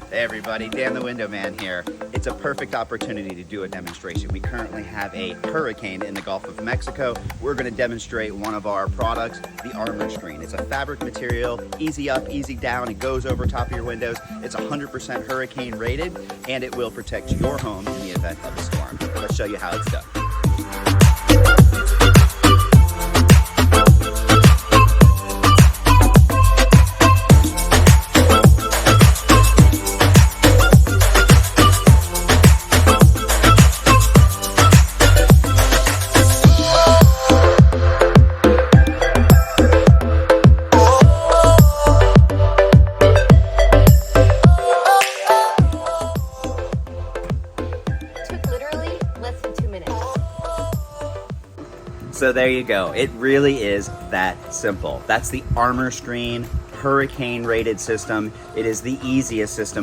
Hey everybody, Dan the Window Man here. It's a perfect opportunity to do a demonstration. We currently have a hurricane in the Gulf of Mexico. We're going to demonstrate one of our products, the armor screen. It's a fabric material, easy up, easy down. It goes over top of your windows. It's 100% hurricane rated, and it will protect your home in the event of a storm. Let's show you how it's done. So there you go. It really is that simple. That's the armor screen, hurricane rated system. It is the easiest system